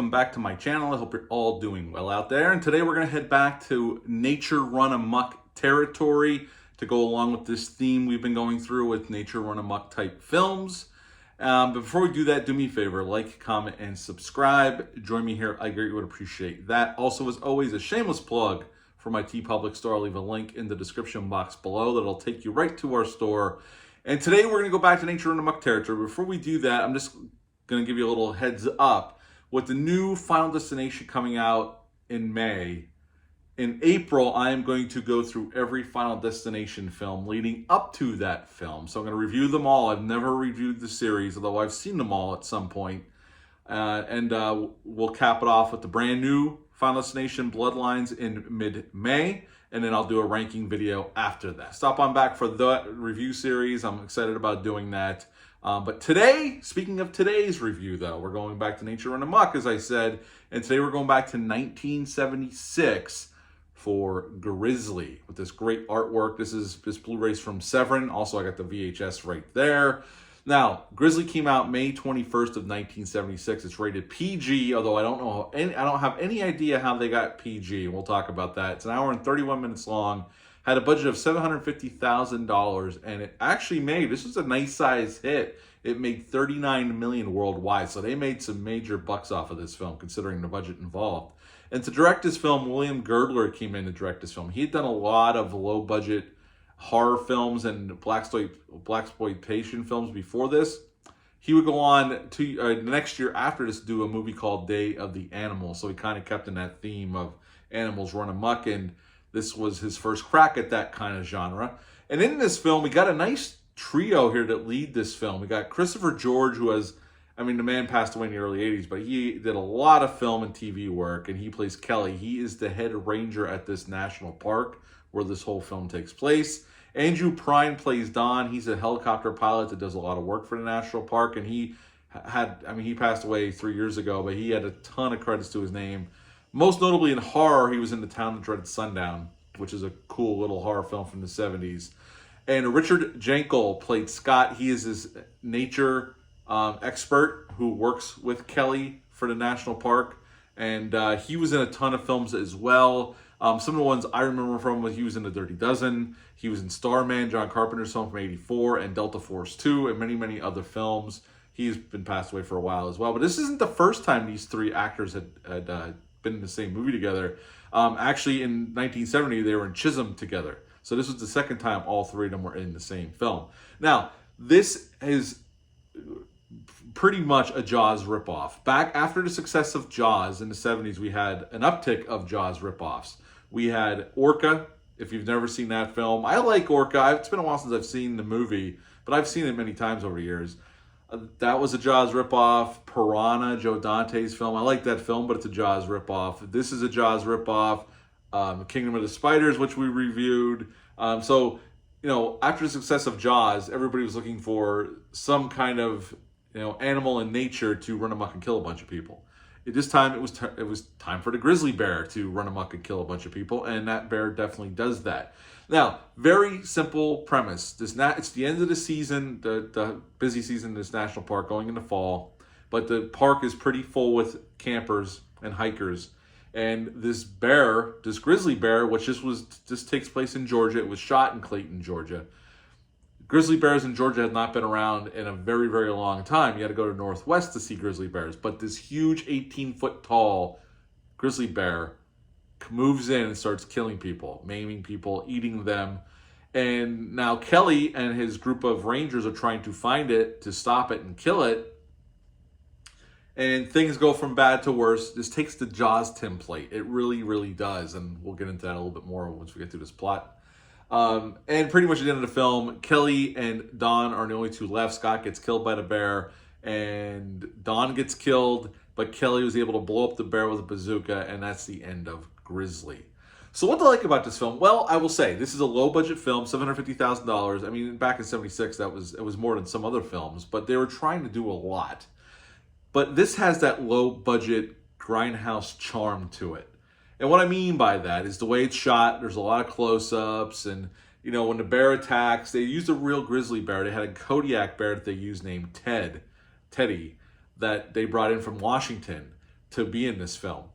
welcome back to my channel. I hope you're all doing well out there. And today we're going to head back to Nature Run Amok territory to go along with this theme we've been going through with Nature Run Amok type films. But before we do that, do me a favor, like, comment, and subscribe. Join me here. I greatly would appreciate that. Also, as always, a shameless plug for my TeePublic store. I'll leave a link in the description box below that'll take you right to our store. And today we're going to go back to Nature Run Amok territory. Before we do that, I'm just going to give you a little heads up. With the new Final Destination coming out in May, in April, I am going to go through every Final Destination film leading up to that film. So I'm going to review them all. I've never reviewed the series, although I've seen them all at some point. We'll cap it off with the brand new Final Destination Bloodlines in mid-May, and then I'll do a ranking video after that. Stop on back for the review series. I'm excited about doing that. But today, speaking of today's review, though, we're going back to Nature Run Amok, as I said, and today we're going back to 1976 for Grizzly with this great artwork. This Blu-ray's from Severin. Also, I got the VHS right there. Now, Grizzly came out May 21st of 1976. It's rated PG, although I don't have any idea how they got PG. We'll talk about that. It's an hour and 31 minutes long. Had a budget of $750,000, and it actually made, this was a nice size hit. It made $39 million worldwide, so they made some major bucks off of this film, considering the budget involved. And to direct this film, William Girdler came in to direct this film. He had done a lot of low-budget horror films and blaxploitation films before this. He would go on to the next year after this to do a movie called Day of the Animal. So he kind of kept in that theme of animals run amok, and this was his first crack at that kind of genre. And in this film, we got a nice trio here that lead this film. We got Christopher George, who has, the man passed away in the early 80s, but he did a lot of film and TV work, and he plays Kelly. He is the head ranger at this national park where this whole film takes place. Andrew Prine plays Don. He's a helicopter pilot that does a lot of work for the national park, and he passed away 3 years ago, but he had a ton of credits to his name. Most notably in horror, he was in The Town That Dreaded Sundown, which is a cool little horror film from the 70s. And Richard Jankel played Scott. He is this nature expert who works with Kelly for the national park. And he was in a ton of films as well. Some of the ones I remember from was he was in The Dirty Dozen. He was in Starman, John Carpenter's film from '84, and Delta Force 2, and many, many other films. He's been passed away for a while as well. But this isn't the first time these three actors had been in the same movie together. Actually, in 1970, they were in Chisholm together. So this was the second time all three of them were in the same film. Now, this is pretty much a Jaws ripoff. Back after the success of Jaws in the 70s, we had an uptick of Jaws ripoffs. We had Orca, if you've never seen that film. I like Orca. It's been a while since I've seen the movie, but I've seen it many times over the years. That was a Jaws ripoff. Piranha, Joe Dante's film. I like that film, but it's a Jaws ripoff. This is a Jaws ripoff. Kingdom of the Spiders, which we reviewed. After the success of Jaws, everybody was looking for some kind of animal in nature to run amok and kill a bunch of people. At this time, it was time for the grizzly bear to run amok and kill a bunch of people, and that bear definitely does that. Now, very simple premise. It's the end of the season, the busy season in this national park going into fall, but the park is pretty full with campers and hikers. And this grizzly bear, which this takes place in Georgia. It was shot in Clayton, Georgia. Grizzly bears in Georgia have not been around in a very, very long time. You had to go to Northwest to see grizzly bears. But this huge 18-foot tall grizzly bear moves in and starts killing people, maiming people, eating them. And now Kelly and his group of rangers are trying to find it, to stop it and kill it. And things go from bad to worse. This takes the Jaws template. It really, really does. And we'll get into that a little bit more once we get through this plot. And pretty much at the end of the film, Kelly and Don are the only two left. Scott gets killed by the bear, and Don gets killed, but Kelly was able to blow up the bear with a bazooka, and that's the end of Grizzly. So what do I like about this film? Well, I will say, this is a low-budget film, $750,000. Back in '76, it was more than some other films, but they were trying to do a lot. But this has that low-budget grindhouse charm to it. And what I mean by that is the way it's shot. There's a lot of close-ups, and when the bear attacks, they used a real grizzly bear. They had a Kodiak bear that they used named Teddy, that they brought in from Washington. to be in this film.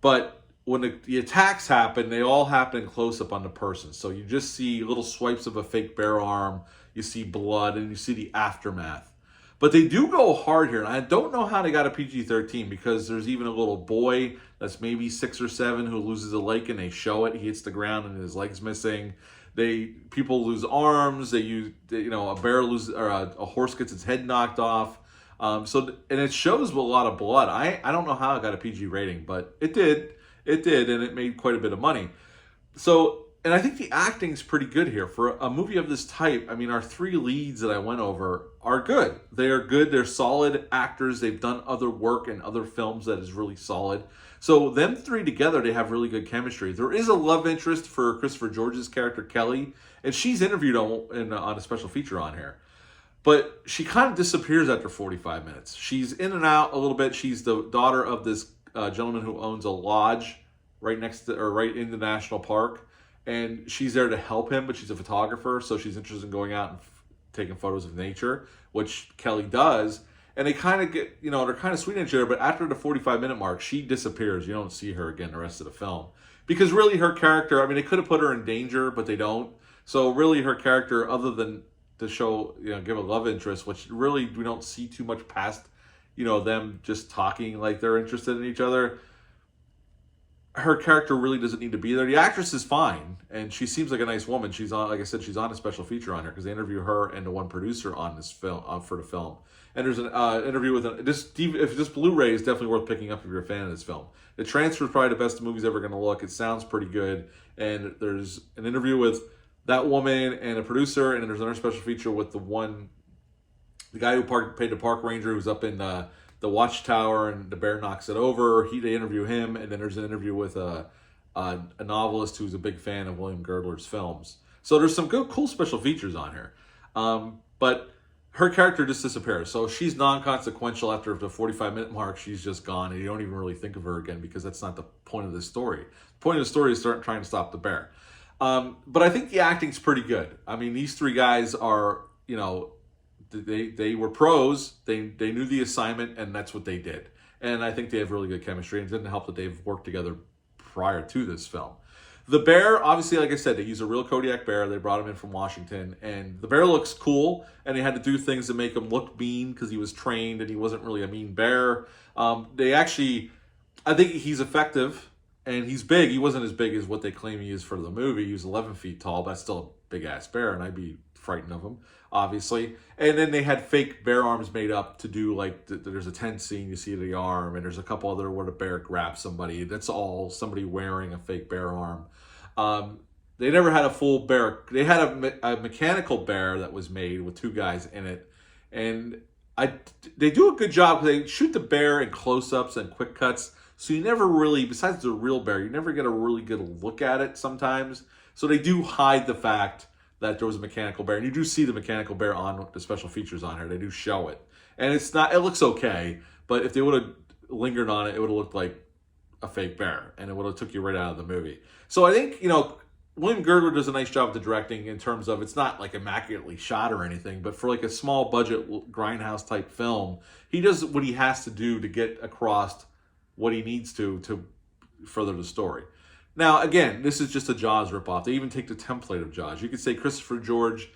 But when the attacks happen, they all happen in close up on the person. So you just see little swipes of a fake bear arm, you see blood, and you see the aftermath. But they do go hard here, and I don't know how they got a PG-13, because there's even a little boy that's maybe 6 or 7 who loses a leg, and they show it. He hits the ground and his leg's missing. People lose arms. A bear loses, or a horse gets its head knocked off. And it shows with a lot of blood. I don't know how it got a PG rating, but it did. It did, and it made quite a bit of money. So, and I think the acting's pretty good here. For a movie of this type, I mean, our 3 leads that I went over are good. They are good. They're solid actors. They've done other work in other films that is really solid. So them 3 together, they have really good chemistry. There is a love interest for Christopher George's character, Kelly, and she's interviewed on a special feature on here. But she kind of disappears after 45 minutes. She's in and out a little bit. She's the daughter of this gentleman who owns a lodge right in the national park, and she's there to help him, but she's a photographer, so she's interested in going out and taking photos of nature, which Kelly does. And they kind of get, they're kind of sweet on each other, but after the 45-minute mark, she disappears. You don't see her again the rest of the film. Because really her character, I mean, they could have put her in danger, but they don't. So really her character, other than to show, give a love interest, which really we don't see too much past, them just talking like they're interested in each other. Her character really doesn't need to be there. The actress is fine, and she seems like a nice woman. She's on, like I said, she's on a special feature on her, because they interview her and the one producer on this film, for the film. And there's an interview with if this Blu-ray is definitely worth picking up if you're a fan of this film. The transfer is probably the best the movie's ever going to look. It sounds pretty good, and there's an interview with that woman and a producer, and then there's another special feature with the guy who paid the park ranger who's up in the watchtower, and the bear knocks it over. They interview him, and then there's an interview with a novelist who's a big fan of William Girdler's films. So there's some good, cool special features on here. But her character just disappears. So she's non-consequential after the 45-minute mark. She's just gone, and you don't even really think of her again, because that's not the point of the story. The point of the story is trying to stop the bear. But I think the acting's pretty good. I mean, these 3 guys are, they were pros. They knew the assignment, and that's what they did. And I think they have really good chemistry, and it didn't help that they've worked together prior to this film. The bear, obviously, like I said, they use a real Kodiak bear. They brought him in from Washington, and the bear looks cool, and they had to do things to make him look mean, because he was trained, and he wasn't really a mean bear. I think he's effective, and he's big. He wasn't as big as what they claim he is for the movie. He was 11 feet tall, but that's still a big-ass bear, and I'd be frightened of him, obviously. And then they had fake bear arms made up to do, like, there's a tense scene, you see the arm, and there's a couple other where the bear grabs somebody. That's all somebody wearing a fake bear arm. They never had a full bear. They had a mechanical bear that was made with 2 guys in it. And they do a good job. They shoot the bear in close-ups and quick cuts. So you never really, besides the real bear, you never get a really good look at it sometimes. So they do hide the fact that there was a mechanical bear. And you do see the mechanical bear on the special features on here. They do show it. And it looks okay. But if they would have lingered on it, it would have looked like a fake bear, and it would have took you right out of the movie. So I think, William Girdler does a nice job of the directing, in terms of, it's not like immaculately shot or anything, but for like a small budget grindhouse type film, he does what he has to do to get across what he needs to further the story. Now, again, this is just a Jaws ripoff. They even take the template of Jaws. You could say Christopher George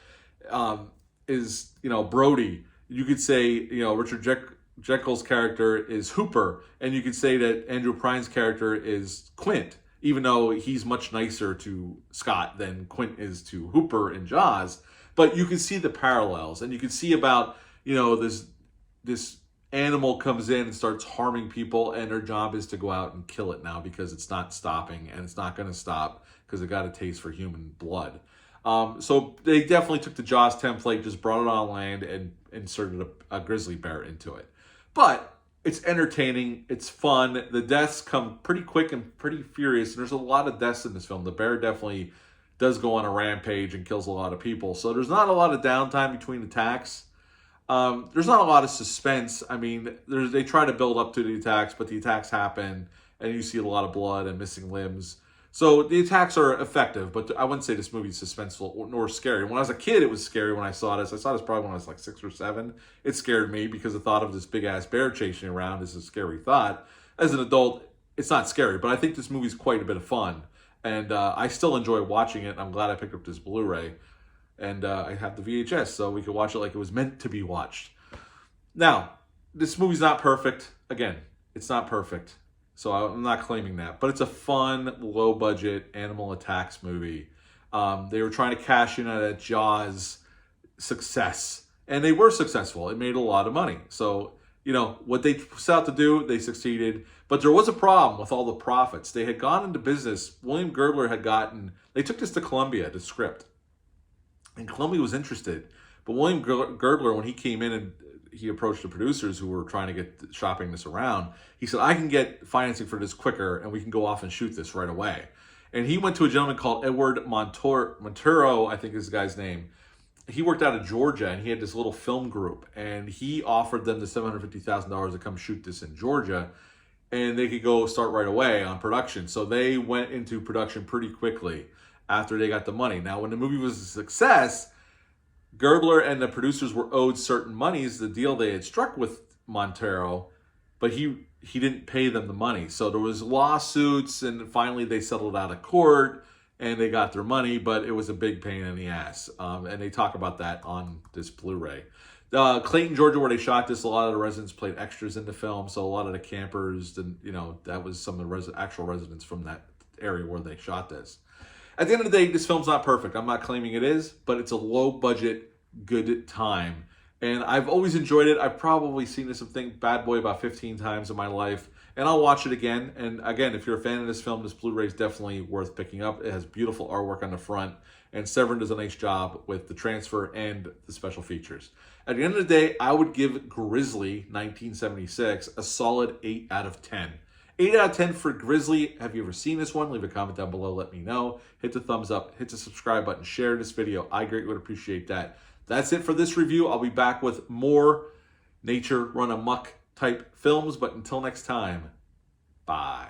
is, Brody. You could say, Richard Jekyll's character is Hooper, and you could say that Andrew Prine's character is Quint, even though he's much nicer to Scott than Quint is to Hooper in Jaws. But you can see the parallels, and you can see about, this animal comes in and starts harming people, and their job is to go out and kill it now, because it's not stopping, and it's not going to stop because it got a taste for human blood. So they definitely took the Jaws template, just brought it on land, and inserted a grizzly bear into it. But it's entertaining, it's fun. The deaths come pretty quick and pretty furious, and there's a lot of deaths in this film. The bear definitely does go on a rampage and kills a lot of people. So there's not a lot of downtime between attacks. There's not a lot of suspense. I mean, they try to build up to the attacks, but the attacks happen, and you see a lot of blood and missing limbs. So the attacks are effective, but I wouldn't say this movie is suspenseful nor scary. When I was a kid, it was scary when I saw this. I saw this probably when I was like 6 or 7. It scared me because the thought of this big-ass bear chasing around is a scary thought. as an adult, it's not scary, but I think this movie's quite a bit of fun. And I still enjoy watching it. I'm glad I picked up this Blu-ray. And I have the VHS, so we could watch it like it was meant to be watched. Now, this movie's not perfect. Again, it's not perfect. So I'm not claiming that. But it's a fun, low-budget animal attacks movie. They were trying to cash in on a Jaws success. And they were successful. It made a lot of money. So, you know, what they set out to do, they succeeded. But there was a problem with all the profits. They had gone into business. William Girdler had they took this to Columbia, the script. And Columbia was interested. But William Girdler, when he came in and he approached the producers who were trying to get shopping this around, he said, I can get financing for this quicker and we can go off and shoot this right away. And he went to a gentleman called Edward Montero, I think is the guy's name. He worked out of Georgia and he had this little film group. And he offered them the $750,000 to come shoot this in Georgia. And they could go start right away on production. So they went into production pretty quickly after they got the money. Now, when the movie was a success, Girdler and the producers were owed certain monies, the deal they had struck with Montero, but he didn't pay them the money. So there was lawsuits, and finally they settled out of court, and they got their money, but it was a big pain in the ass. And they talk about that on this Blu-ray. Clayton, Georgia, where they shot this, a lot of the residents played extras in the film, so a lot of the campers, and that was some of the actual residents from that area where they shot this. At the end of the day, this film's not perfect. I'm not claiming it is, but it's a low-budget, good time. And I've always enjoyed it. I've probably seen this thing, Bad Boy, about 15 times in my life. And I'll watch it again. And again, if you're a fan of this film, this Blu-ray is definitely worth picking up. It has beautiful artwork on the front. And Severin does a nice job with the transfer and the special features. At the end of the day, I would give Grizzly 1976 a solid 8 out of 10. 8 out of 10 for Grizzly. Have you ever seen this one? Leave a comment down below. Let me know. Hit the thumbs up. Hit the subscribe button. Share this video. I greatly would appreciate that. That's it for this review. I'll be back with more nature run amok type films. But until next time, bye.